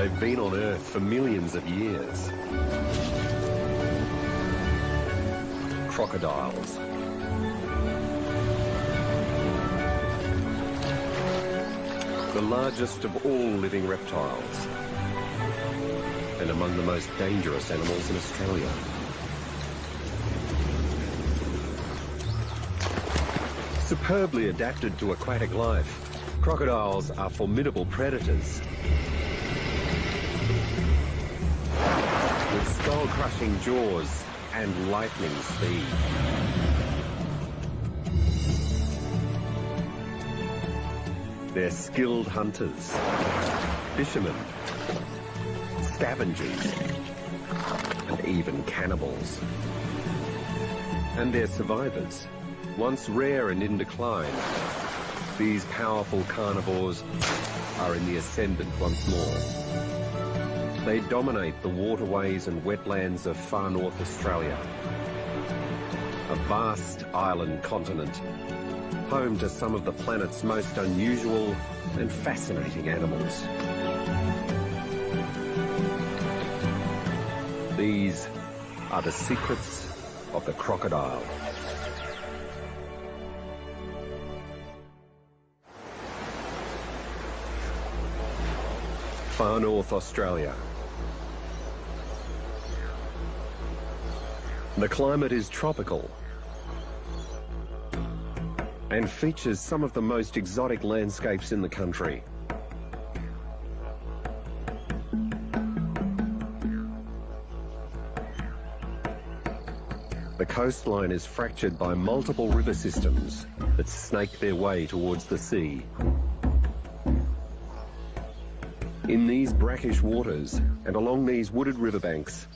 they've been on Earth for millions of years. Crocodiles. The largest of all living reptiles, and among the most dangerous animals in Australia. Superbly adapted to aquatic life, crocodiles are formidable predators. With skull-crushing jaws and lightning speed. They're skilled hunters, fishermen, scavengers, and even cannibals. And they're survivors. Once rare and in decline, these powerful carnivores are in the ascendant once more. They dominate the waterways and wetlands of far north Australia, a vast island continent, home to some of the planet's most unusual and fascinating animals. These are the secrets of the crocodile. Far north Australia. The climate is tropical and features some of the most exotic landscapes in the country. The coastline is fractured by multiple river systems that snake their way towards the sea. In these brackish waters and along these wooded riverbanks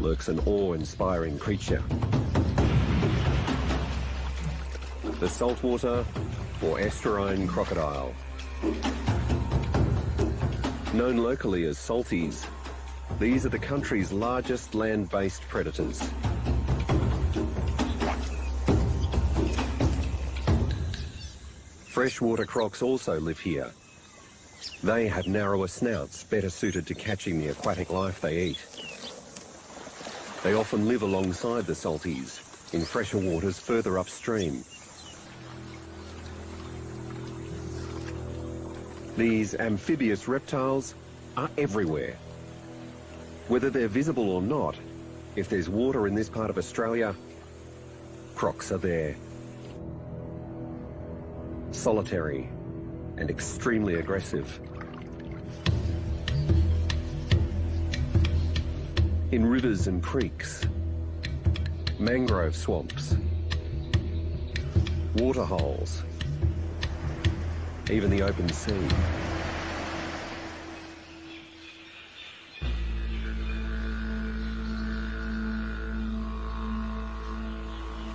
lurks an awe-inspiring creature. The saltwater or estuarine crocodile. Known locally as salties, these are the country's largest land-based predators. Freshwater crocs also live here. They have narrower snouts, better suited to catching the aquatic life they eat. They often live alongside the salties, in fresher waters further upstream. These amphibious reptiles are everywhere. Whether they're visible or not, if there's water in this part of Australia, crocs are there. Solitary and extremely aggressive. In rivers and creeks, mangrove swamps, waterholes, even the open sea.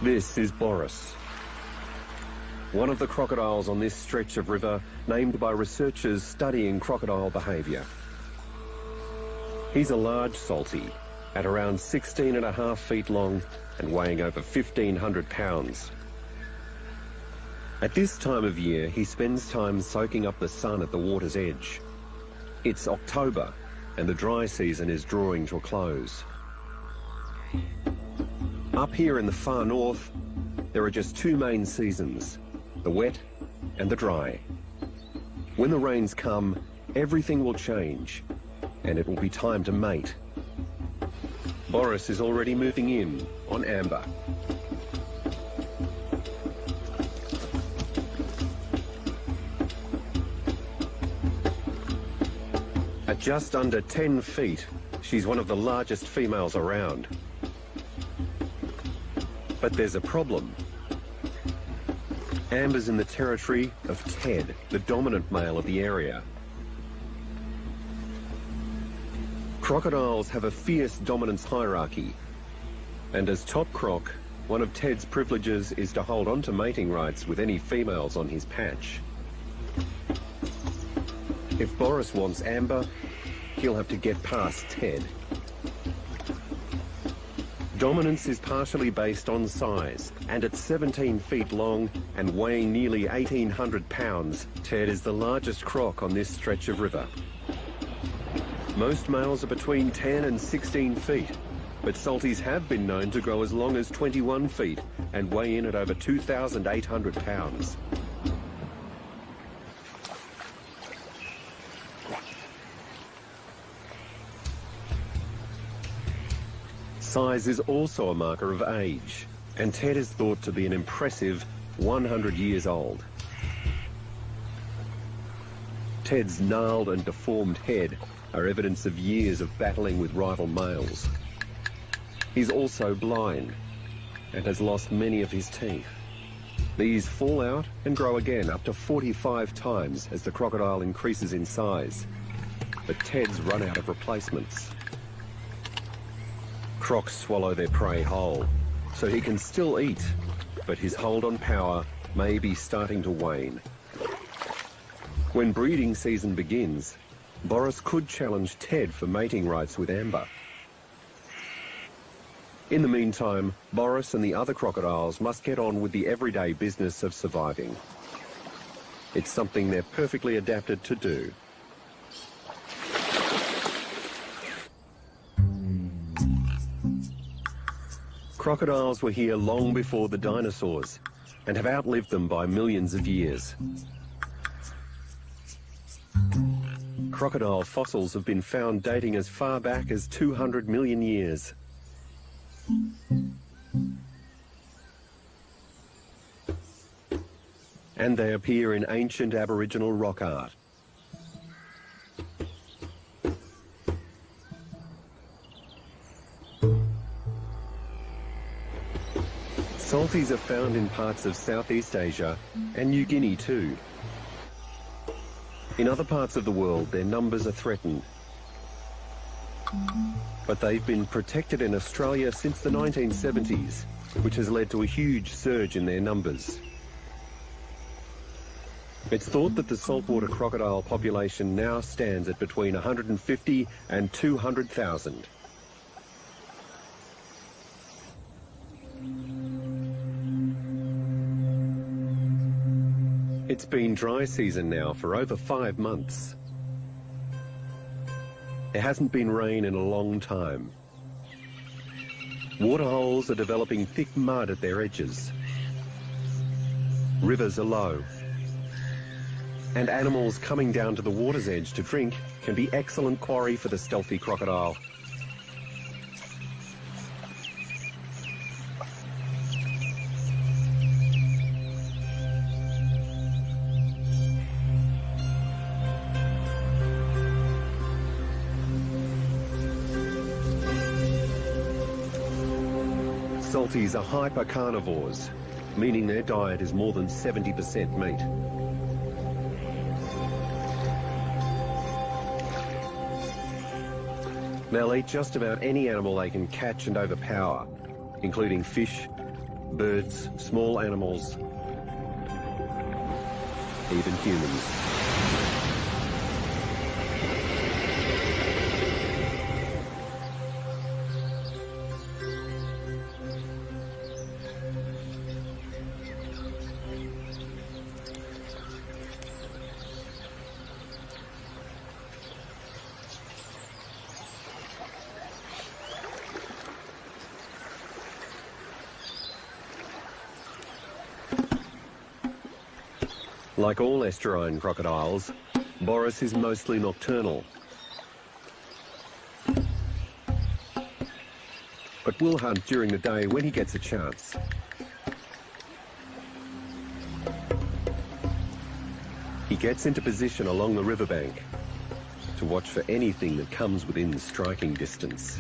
This is Boris, one of the crocodiles on this stretch of river named by researchers studying crocodile behaviour. He's a large salty, at around 16.5 feet long and weighing over 1,500 pounds. At this time of year, he spends time soaking up the sun at the water's edge. It's October, and the dry season is drawing to a close. Up here in the far north, there are just two main seasons, the wet and the dry. When the rains come, everything will change, and it will be time to mate. Boris is already moving in on Amber. At just under 10 feet, she's one of the largest females around. But there's a problem. Amber's in the territory of Ted, the dominant male of the area. Crocodiles have a fierce dominance hierarchy, and as top croc, one of Ted's privileges is to hold on to mating rights with any females on his patch. If Boris wants Amber, he'll have to get past Ted. Dominance is partially based on size, and at 17 feet long and weighing nearly 1,800 pounds, Ted is the largest croc on this stretch of river. Most males are between 10 and 16 feet, but salties have been known to grow as long as 21 feet and weigh in at over 2,800 pounds. Size is also a marker of age, and Ted is thought to be an impressive 100 years old. Ted's gnarled and deformed head are evidence of years of battling with rival males. He's also blind and has lost many of his teeth. These fall out and grow again up to 45 times as the crocodile increases in size. But Ted's run out of replacements. Crocs swallow their prey whole, so he can still eat, but his hold on power may be starting to wane. When breeding season begins, Boris could challenge Ted for mating rights with Amber. In the meantime, Boris and the other crocodiles must get on with the everyday business of surviving. It's something they're perfectly adapted to do. Crocodiles were here long before the dinosaurs and have outlived them by millions of years. Crocodile fossils have been found dating as far back as 200 million years. And they appear in ancient Aboriginal rock art. Salties are found in parts of Southeast Asia and New Guinea too. In other parts of the world, their numbers are threatened. But they've been protected in Australia since the 1970s, which has led to a huge surge in their numbers. It's thought that the saltwater crocodile population now stands at between 150 and 200,000. It's been dry season now for over 5 months. There hasn't been rain in a long time. Waterholes are developing thick mud at their edges. Rivers are low. And animals coming down to the water's edge to drink can be excellent quarry for the stealthy crocodile. Salties are hyper-carnivores, meaning their diet is more than 70% meat. They'll eat just about any animal they can catch and overpower, including fish, birds, small animals, even humans. Like all estuarine crocodiles, Boris is mostly nocturnal. But will hunt during the day when he gets a chance. He gets into position along the riverbank to watch for anything that comes within striking distance.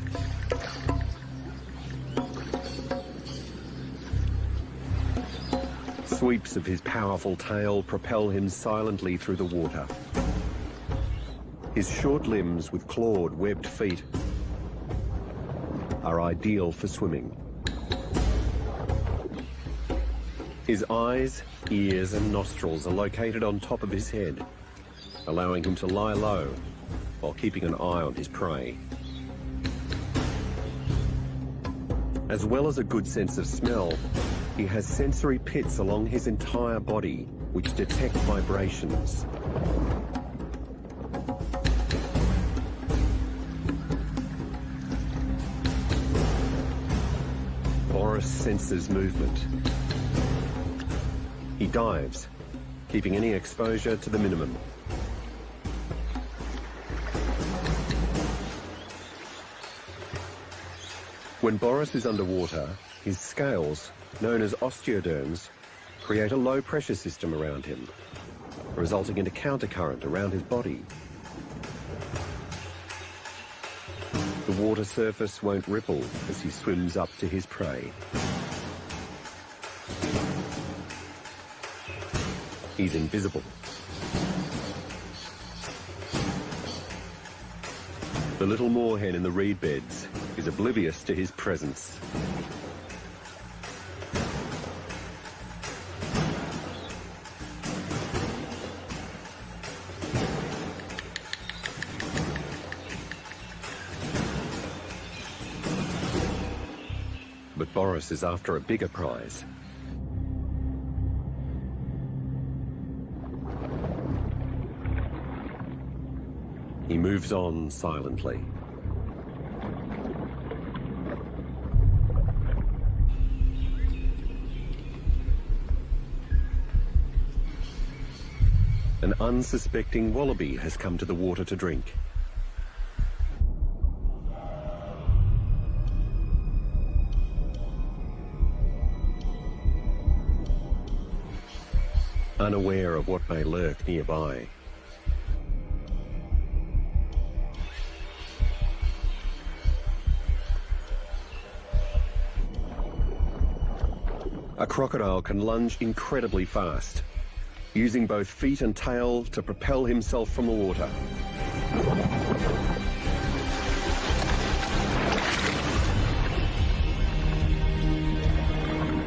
Sweeps of his powerful tail propel him silently through the water. His short limbs with clawed, webbed feet are ideal for swimming. His eyes, ears and nostrils are located on top of his head, allowing him to lie low while keeping an eye on his prey. As well as a good sense of smell, he has sensory pits along his entire body which detect vibrations. Boris senses movement. He dives, keeping any exposure to the minimum. When Boris is underwater, his scales, known as osteoderms, create a low-pressure system around him, resulting in a countercurrent around his body. The water surface won't ripple as he swims up to his prey. He's invisible. The little moorhen in the reed beds is oblivious to his presence. But Boris is after a bigger prize. He moves on silently. An unsuspecting wallaby has come to the water to drink. Unaware of what may lurk nearby. A crocodile can lunge incredibly fast, using both feet and tail to propel himself from the water.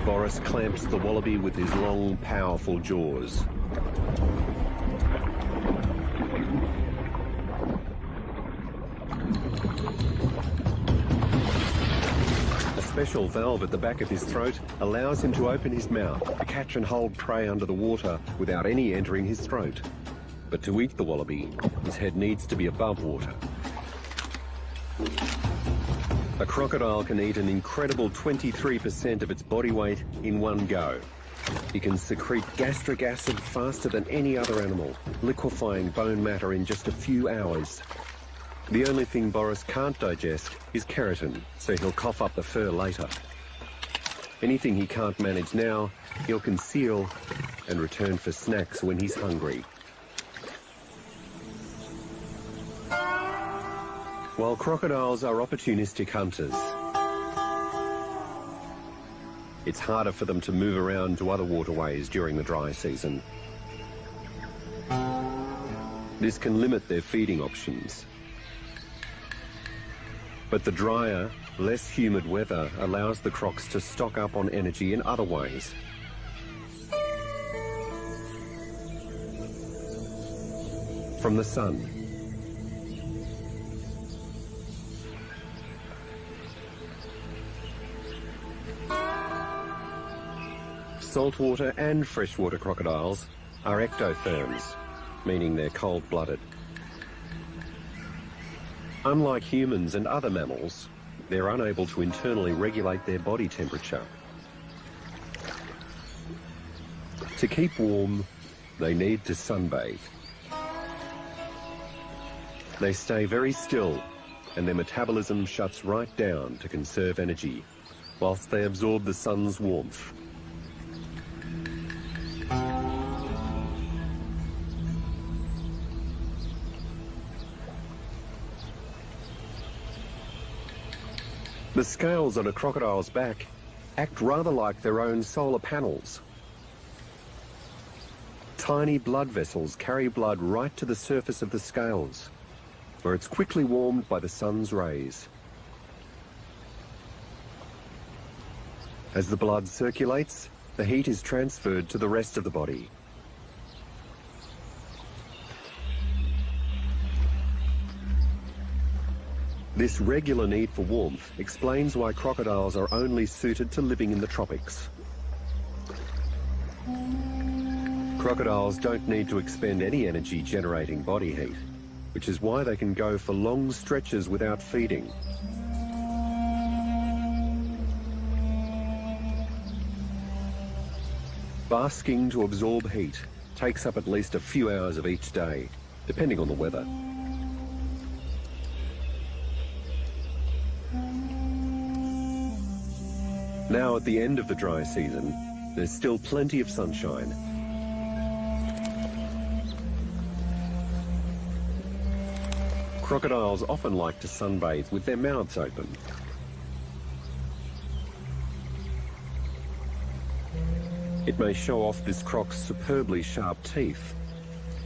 Boris clamps the wallaby with his long, powerful jaws. A special valve at the back of his throat allows him to open his mouth to catch and hold prey under the water without any entering his throat. But to eat the wallaby, his head needs to be above water. A crocodile can eat an incredible 23% of its body weight in one go. It can secrete gastric acid faster than any other animal, liquefying bone matter in just a few hours. The only thing Boris can't digest is keratin, so he'll cough up the fur later. Anything he can't manage now, he'll conceal and return for snacks when he's hungry. While crocodiles are opportunistic hunters, it's harder for them to move around to other waterways during the dry season. This can limit their feeding options. But the drier, less humid weather allows the crocs to stock up on energy in other ways. From the sun. Saltwater and freshwater crocodiles are ectotherms, meaning they're cold-blooded. Unlike humans and other mammals, they're unable to internally regulate their body temperature. To keep warm, they need to sunbathe. They stay very still, and their metabolism shuts right down to conserve energy, whilst they absorb the sun's warmth. The scales on a crocodile's back act rather like their own solar panels. Tiny blood vessels carry blood right to the surface of the scales, where it's quickly warmed by the sun's rays. As the blood circulates, the heat is transferred to the rest of the body. This regular need for warmth explains why crocodiles are only suited to living in the tropics. Crocodiles don't need to expend any energy generating body heat, which is why they can go for long stretches without feeding. Basking to absorb heat takes up at least a few hours of each day, depending on the weather. Now at the end of the dry season, there's still plenty of sunshine. Crocodiles often like to sunbathe with their mouths open. It may show off this croc's superbly sharp teeth,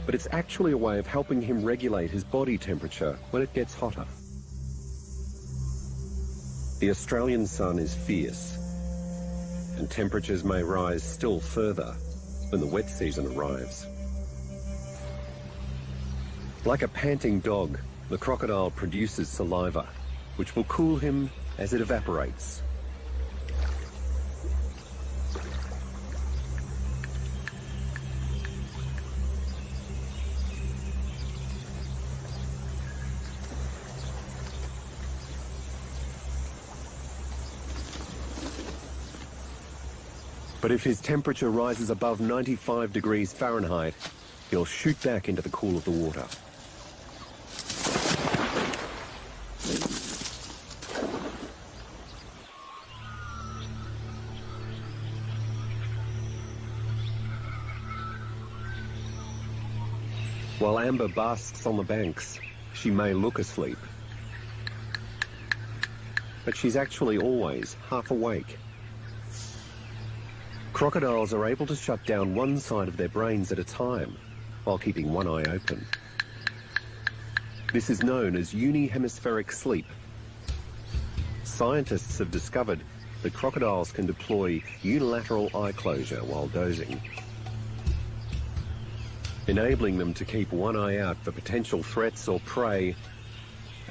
but it's actually a way of helping him regulate his body temperature when it gets hotter. The Australian sun is fierce, and temperatures may rise still further when the wet season arrives. Like a panting dog, the crocodile produces saliva, which will cool him as it evaporates. But if his temperature rises above 95 degrees Fahrenheit, he'll shoot back into the cool of the water. While Amber basks on the banks, she may look asleep, but she's actually always half awake. Crocodiles are able to shut down one side of their brains at a time while keeping one eye open. This is known as unihemispheric sleep. Scientists have discovered that crocodiles can deploy unilateral eye closure while dozing, enabling them to keep one eye out for potential threats or prey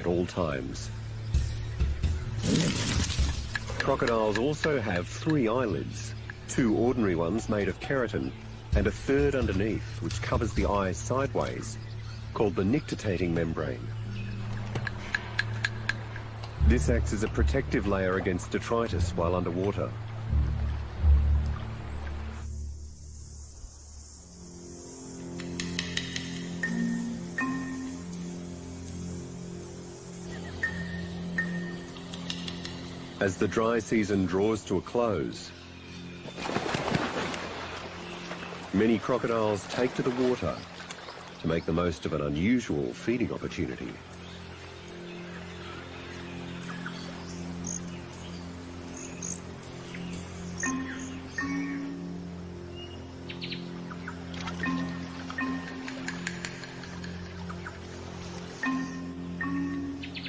at all times. Crocodiles also have 3 eyelids, 2 ordinary ones made of keratin, and a third underneath which covers the eye sideways, called the nictitating membrane. This acts as a protective layer against detritus while underwater. As the dry season draws to a close, many crocodiles take to the water to make the most of an unusual feeding opportunity.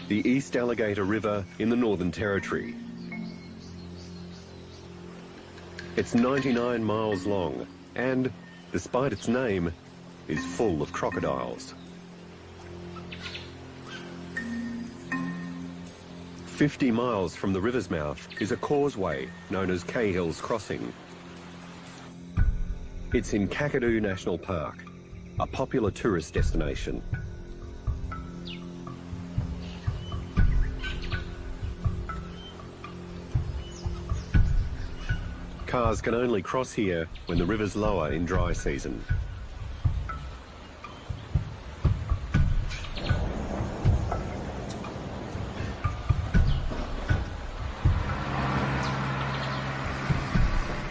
The East Alligator River in the Northern Territory. It's 99 miles long and, despite its name, is full of crocodiles. 50 miles from the river's mouth is a causeway known as Cahill's Crossing. It's in Kakadu National Park, a popular tourist destination. Cars can only cross here when the river's lower in dry season.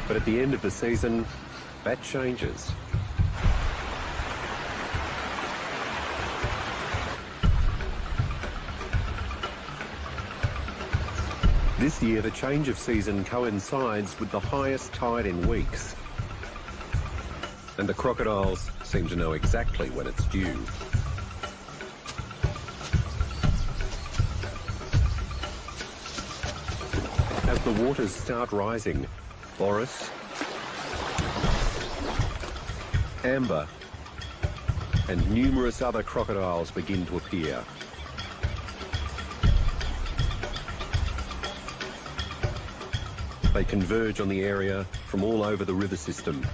But at the end of the season, that changes. This year, the change of season coincides with the highest tide in weeks. And the crocodiles seem to know exactly when it's due. As the waters start rising, Boris, Amber, and numerous other crocodiles begin to appear. They converge on the area from all over the river system.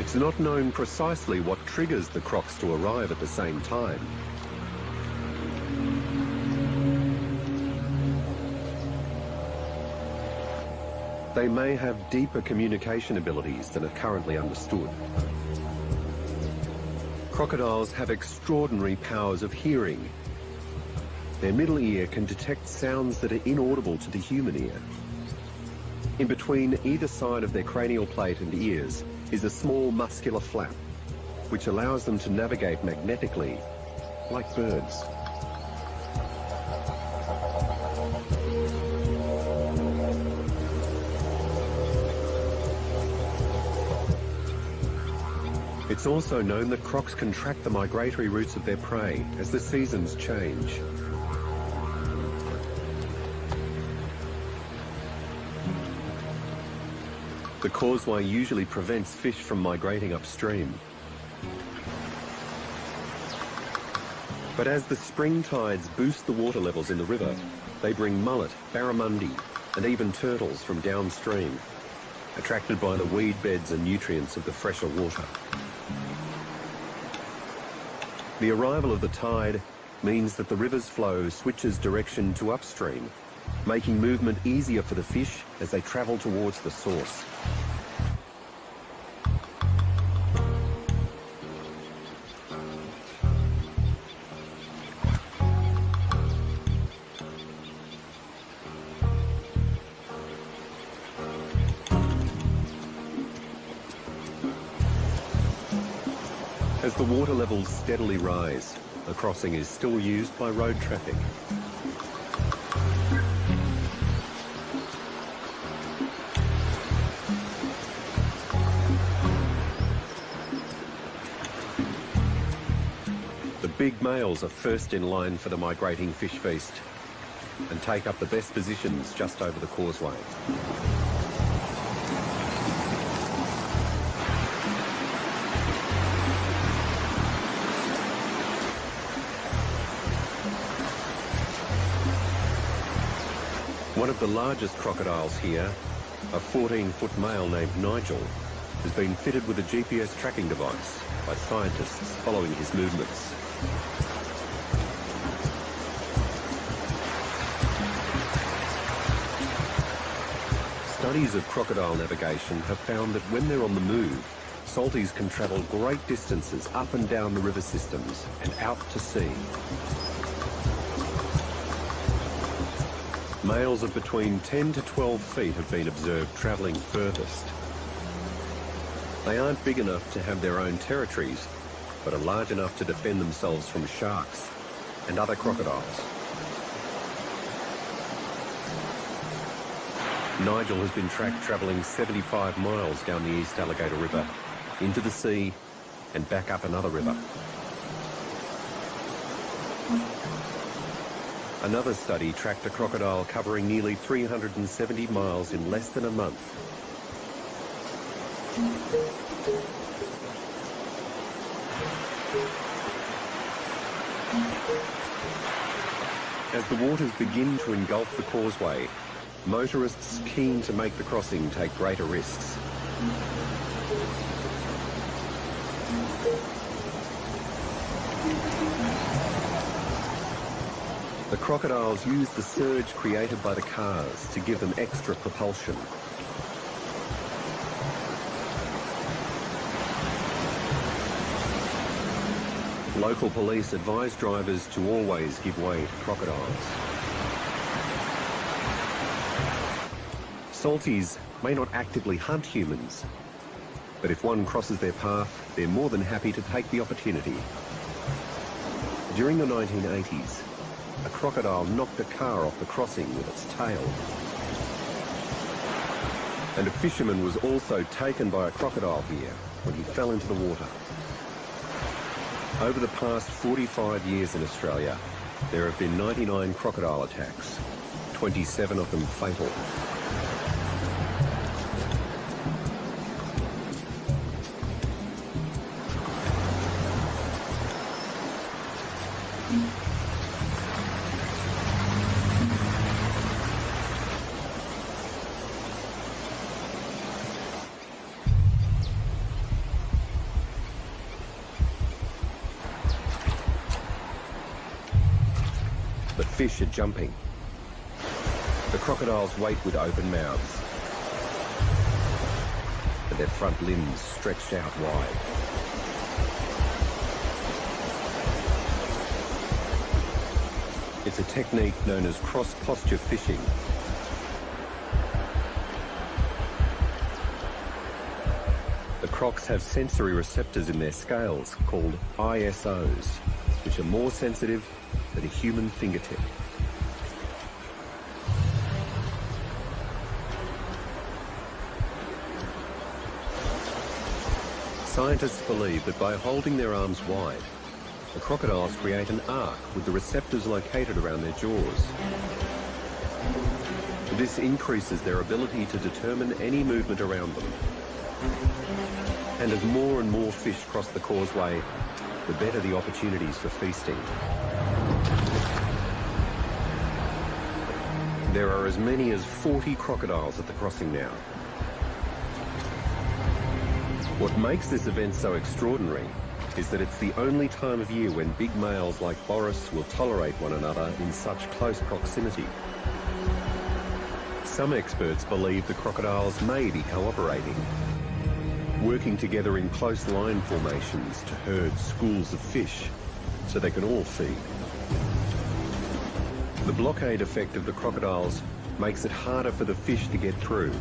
It's not known precisely what triggers the crocs to arrive at the same time. They may have deeper communication abilities than are currently understood. Crocodiles have extraordinary powers of hearing. Their middle ear can detect sounds that are inaudible to the human ear. In between either side of their cranial plate and ears is a small muscular flap, which allows them to navigate magnetically, like birds. It's also known that crocs can track the migratory routes of their prey as the seasons change. The causeway usually prevents fish from migrating upstream. But as the spring tides boost the water levels in the river, they bring mullet, barramundi, and even turtles from downstream, attracted by the weed beds and nutrients of the fresher water. The arrival of the tide means that the river's flow switches direction to upstream, making movement easier for the fish as they travel towards the source. As the water levels steadily rise, the crossing is still used by road traffic. The big males are first in line for the migrating fish feast and take up the best positions just over the causeway. One of the largest crocodiles here, a 14-foot male named Nigel, has been fitted with a GPS tracking device by scientists following his movements. Studies of crocodile navigation have found that when they're on the move, salties can travel great distances up and down the river systems and out to sea. Males of between 10 to 12 feet have been observed travelling furthest. They aren't big enough to have their own territories, but are large enough to defend themselves from sharks and other crocodiles. Nigel has been tracked travelling 75 miles down the East Alligator River, into the sea and back up another river. Another study tracked a crocodile covering nearly 370 miles in less than a month. As the waters begin to engulf the causeway, motorists keen to make the crossing take greater risks. The crocodiles use the surge created by the cars to give them extra propulsion. Local police advise drivers to always give way to crocodiles. Salties may not actively hunt humans, but if one crosses their path, they're more than happy to take the opportunity. During the 1980s, a crocodile knocked a car off the crossing with its tail. And a fisherman was also taken by a crocodile here when he fell into the water. Over the past 45 years in Australia, there have been 99 crocodile attacks, 27 of them fatal. but fish are jumping. The crocodiles wait with open mouths, but their front limbs stretched out wide. It's a technique known as cross-posture fishing. The crocs have sensory receptors in their scales called ISOs, which are more sensitive than a human fingertip. Scientists believe that by holding their arms wide, the crocodiles create an arc with the receptors located around their jaws. This increases their ability to determine any movement around them. And as more and more fish cross the causeway, the better the opportunities for feasting. There are as many as 40 crocodiles at the crossing now. What makes this event so extraordinary is that it's the only time of year when big males like Boris will tolerate one another in such close proximity. Some experts believe the crocodiles may be cooperating, working together in close line formations to herd schools of fish so they can all feed. The blockade effect of the crocodiles makes it harder for the fish to get through.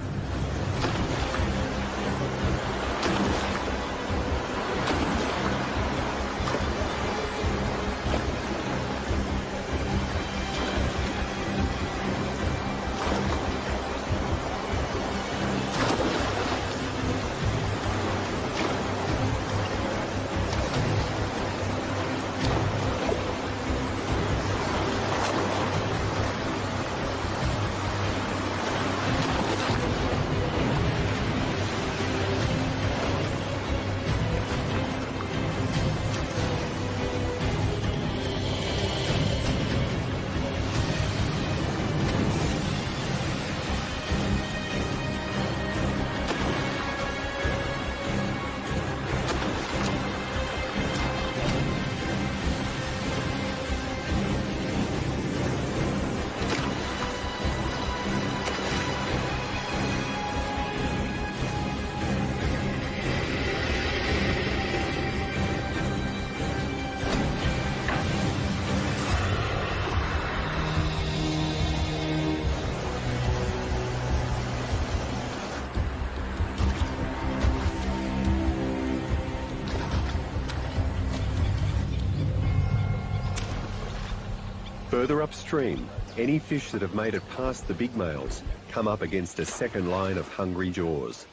Further upstream, any fish that have made it past the big males come up against a second line of hungry jaws.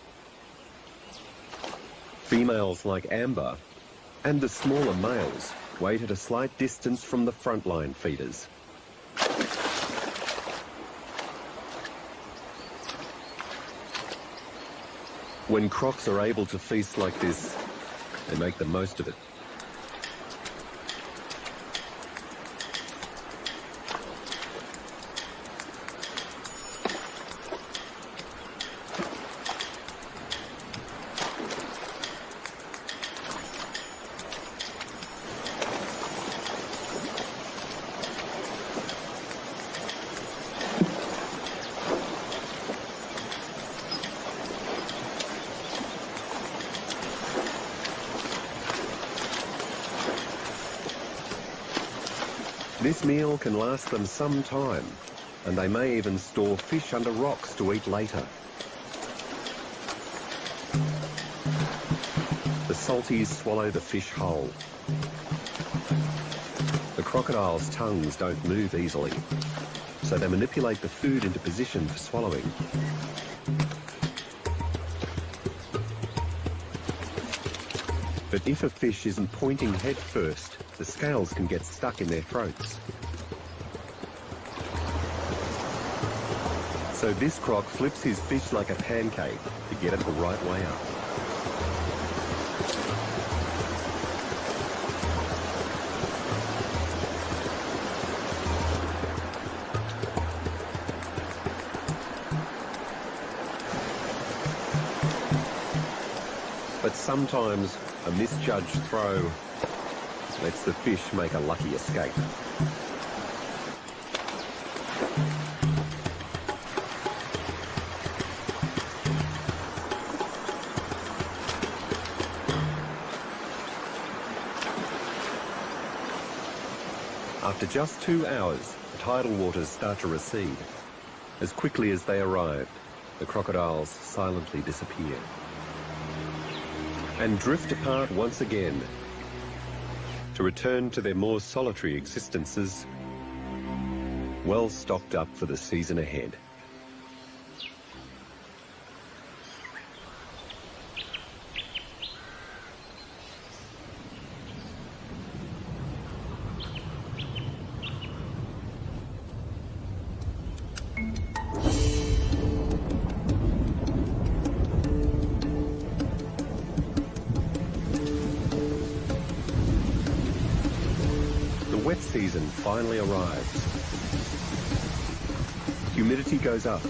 Females like Amber and the smaller males wait at a slight distance from the frontline feeders. When crocs are able to feast like this, they make the most of it. This meal can last them some time, and they may even store fish under rocks to eat later. The salties swallow the fish whole. The crocodiles' tongues don't move easily, so they manipulate the food into position for swallowing. But if a fish isn't pointing head first, the scales can get stuck in their throats. So this croc flips his fish like a pancake to get it the right way up. But sometimes a misjudged throw lets the fish make a lucky escape. After just 2 hours, the tidal waters start to recede. As quickly as they arrived, the crocodiles silently disappear and drift apart once again to return to their more solitary existences, well stocked up for the season ahead. Wet season finally arrives. Humidity goes up.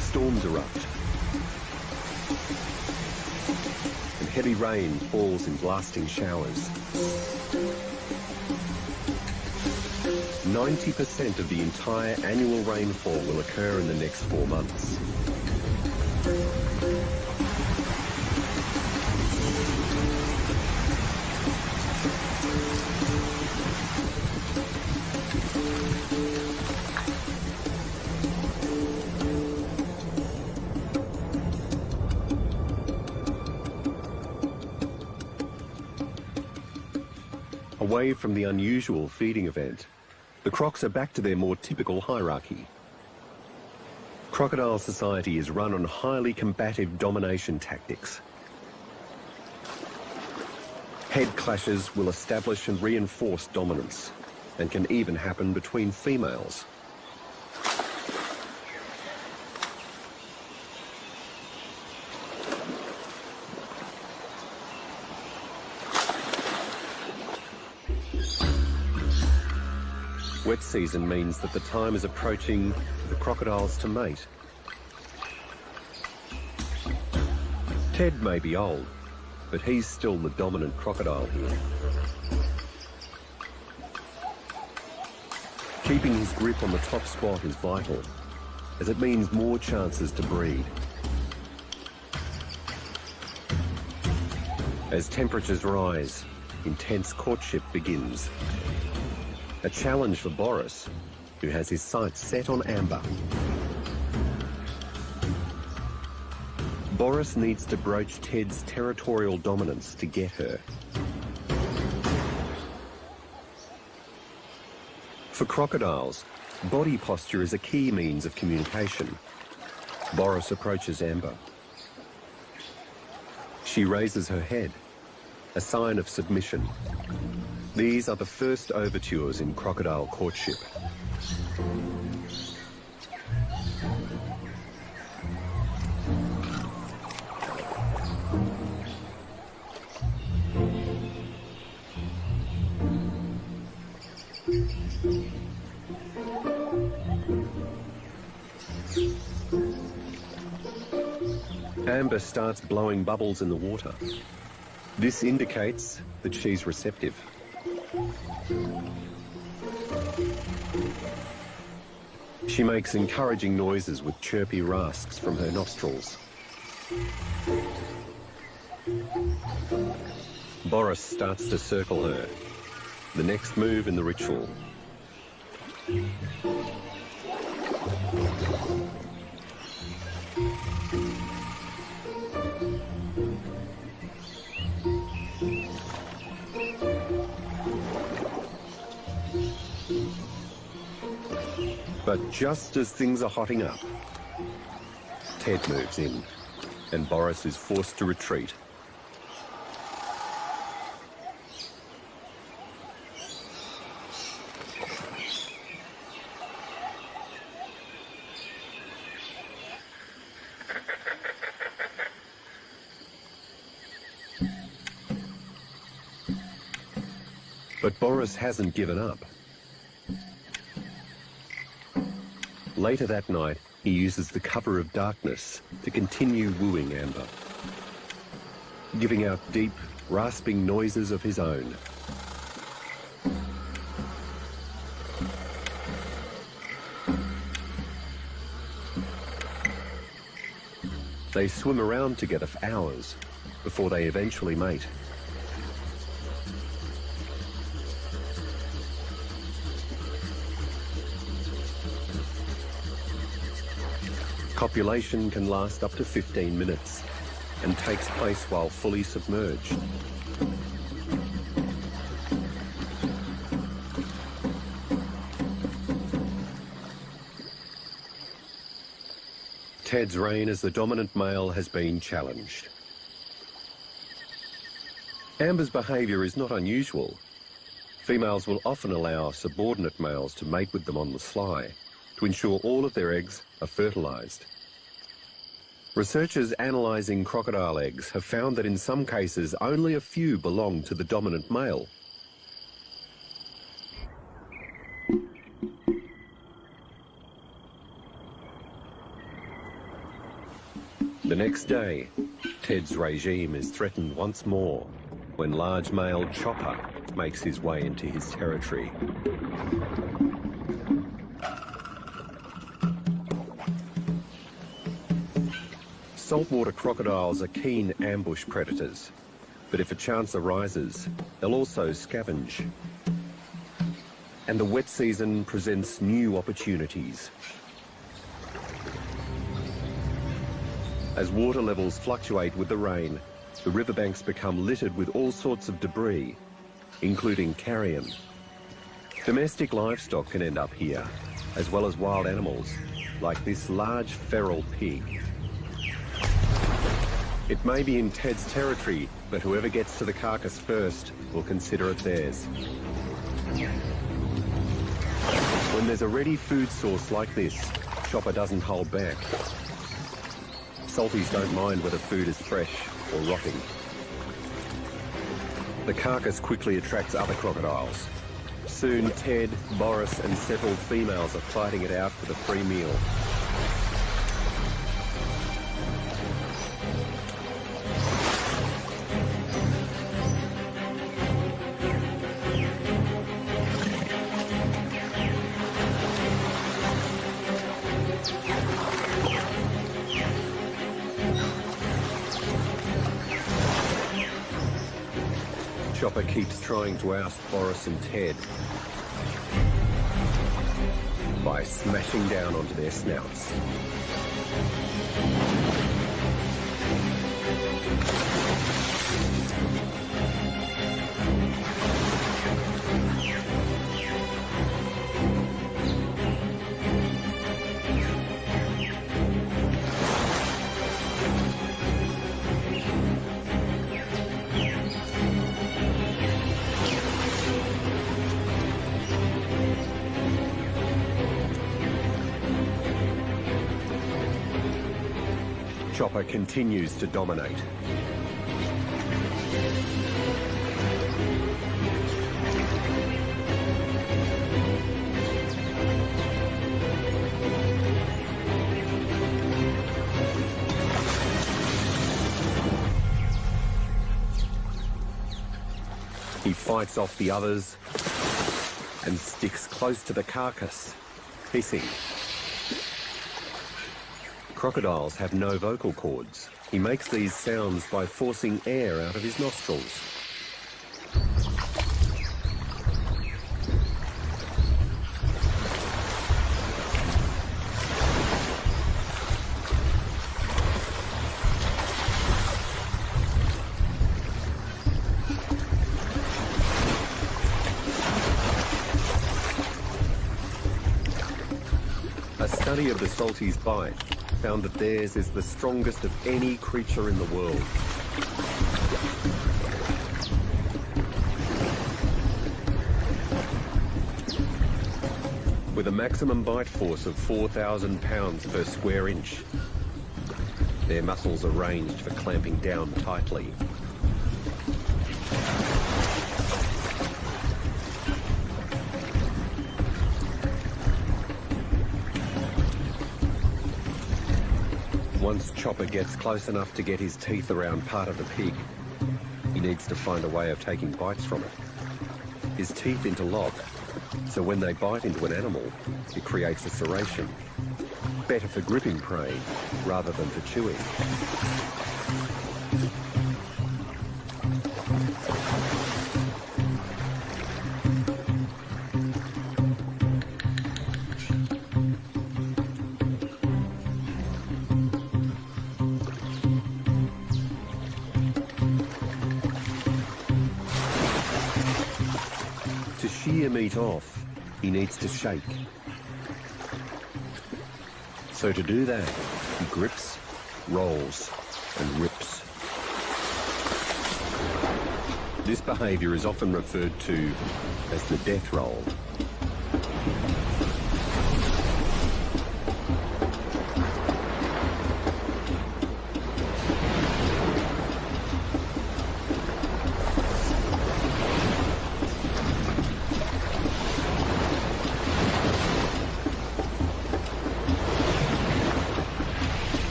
Storms erupt. And heavy rain falls in blasting showers. 90% of the entire annual rainfall will occur in the next 4 months. Away from the unusual feeding event, the crocs are back to their more typical hierarchy. Crocodile society is run on highly combative domination tactics. Head clashes will establish and reinforce dominance, and can even happen between females. Wet season means that the time is approaching for the crocodiles to mate. Ted may be old, but he's still the dominant crocodile here. Keeping his grip on the top spot is vital, as it means more chances to breed. As temperatures rise, intense courtship begins. A challenge for Boris, who has his sights set on Amber. Boris needs to broach Ted's territorial dominance to get her. For crocodiles, body posture is a key means of communication. Boris approaches Amber. She raises her head, a sign of submission. These are the first overtures in crocodile courtship. Amber starts blowing bubbles in the water. This indicates that she's receptive. She makes encouraging noises with chirpy rasps from her nostrils. Boris starts to circle her, the next move in the ritual. But just as things are hotting up, Ted moves in, and Boris is forced to retreat. But Boris hasn't given up. Later that night, he uses the cover of darkness to continue wooing Amber, giving out deep, rasping noises of his own. They swim around together for hours before they eventually mate. Copulation can last up to 15 minutes and takes place while fully submerged. Ted's reign as the dominant male has been challenged. Amber's behaviour is not unusual. Females will often allow subordinate males to mate with them on the sly to ensure all of their eggs are fertilised. Researchers analysing crocodile eggs have found that in some cases only a few belong to the dominant male. The next day, Ted's regime is threatened once more when large male Chopper makes his way into his territory. Saltwater crocodiles are keen ambush predators, but if a chance arises, they'll also scavenge. And the wet season presents new opportunities. As water levels fluctuate with the rain, the riverbanks become littered with all sorts of debris, including carrion. Domestic livestock can end up here, as well as wild animals, like this large feral pig. It may be in Ted's territory, but whoever gets to the carcass first will consider it theirs. When there's a ready food source like this, Chopper doesn't hold back. Salties don't mind whether food is fresh or rotting. The carcass quickly attracts other crocodiles. Soon Ted, Boris and several females are fighting it out for the free meal. Chopper keeps trying to oust Boris and Ted by smashing down onto their snouts. Chopper continues to dominate. He fights off the others and sticks close to the carcass, hissing. Crocodiles have no vocal cords. He makes these sounds by forcing air out of his nostrils. A study of the salties' bite found that theirs is the strongest of any creature in the world. With a maximum bite force of 4,000 pounds per square inch, their muscles are arranged for clamping down tightly. Once Chopper gets close enough to get his teeth around part of the pig, he needs to find a way of taking bites from it. His teeth interlock, so when they bite into an animal, it creates a serration. Better for gripping prey rather than for chewing. To shear meat off, he needs to shake. So to do that, he grips, rolls, and rips. This behaviour is often referred to as the death roll.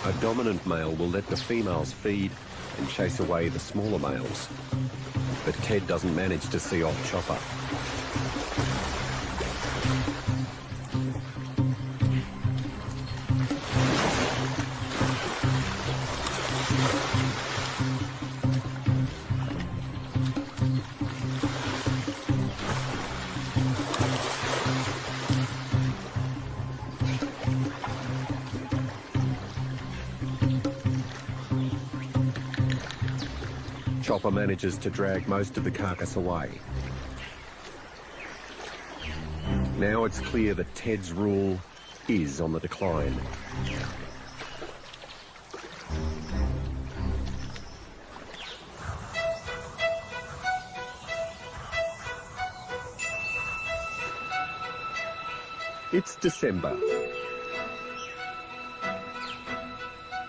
A dominant male will let the females feed and chase away the smaller males. But Ted doesn't manage to see off Chopper. Chopper manages to drag most of the carcass away. Now it's clear that Ted's rule is on the decline. It's December.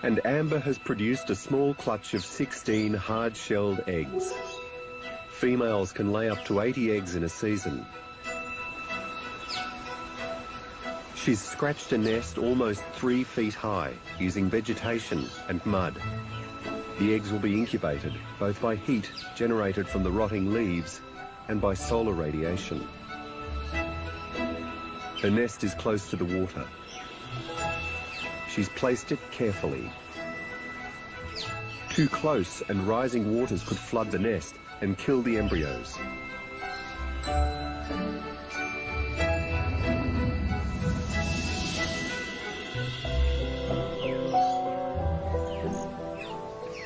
And Amber has produced a small clutch of 16 hard-shelled eggs. Females can lay up to 80 eggs in a season. She's scratched a nest almost 3 feet high, using vegetation and mud. The eggs will be incubated, both by heat generated from the rotting leaves and by solar radiation. Her nest is close to the water. She's placed it carefully. Too close and rising waters could flood the nest and kill the embryos.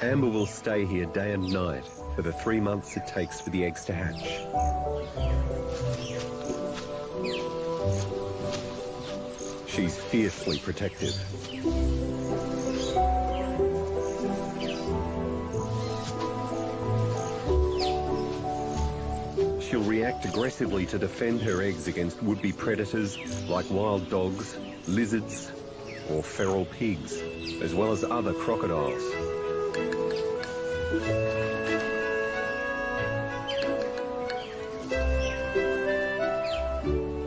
Amber will stay here day and night for the 3 months it takes for the eggs to hatch. She's fiercely protective. She'll react aggressively to defend her eggs against would-be predators like wild dogs, lizards, or feral pigs, as well as other crocodiles.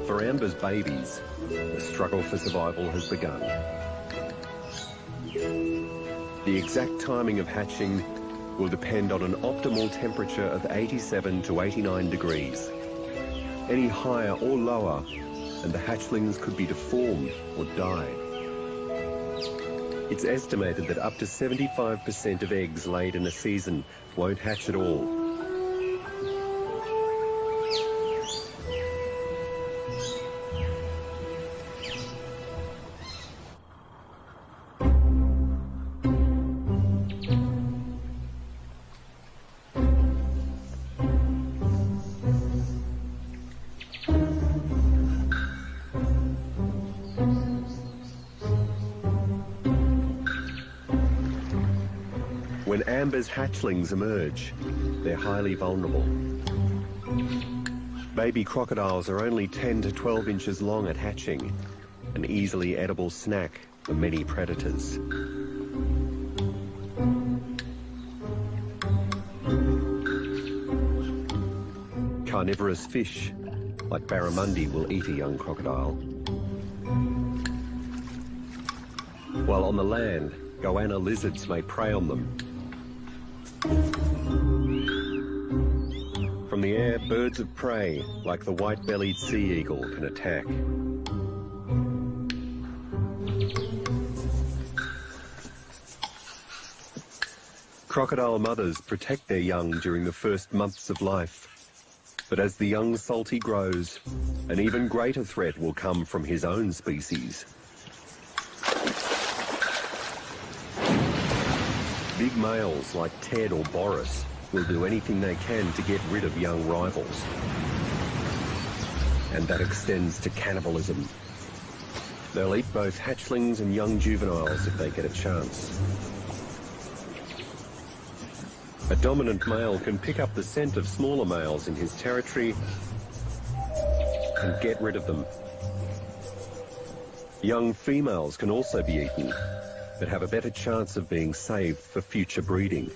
For Amber's babies, the struggle for survival has begun. The exact timing of hatching will depend on an optimal temperature of 87 to 89 degrees. Any higher or lower, and the hatchlings could be deformed or die. It's estimated that up to 75% of eggs laid in a season won't hatch at all. When Amber's hatchlings emerge, they're highly vulnerable. Baby crocodiles are only 10 to 12 inches long at hatching, an easily edible snack for many predators. Carnivorous fish, like barramundi, will eat a young crocodile. While on the land, goanna lizards may prey on them. From the air, birds of prey, like the white-bellied sea eagle, can attack. Crocodile mothers protect their young during the first months of life. But as the young salty grows, an even greater threat will come from his own species. Big males like Ted or Boris will do anything they can to get rid of young rivals. And that extends to cannibalism. They'll eat both hatchlings and young juveniles if they get a chance. A dominant male can pick up the scent of smaller males in his territory and get rid of them. Young females can also be eaten, but have a better chance of being saved for future breeding.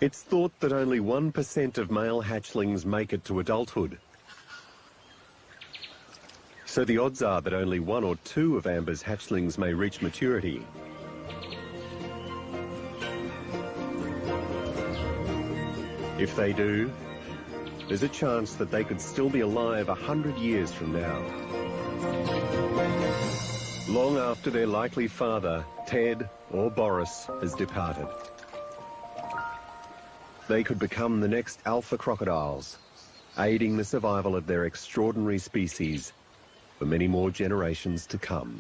It's thought that only 1% of male hatchlings make it to adulthood. So the odds are that only 1 or 2 of Amber's hatchlings may reach maturity. If they do, there's a chance that they could still be alive 100 years from now. Long after their likely father, Ted or Boris, has departed. They could become the next alpha crocodiles, aiding the survival of their extraordinary species for many more generations to come.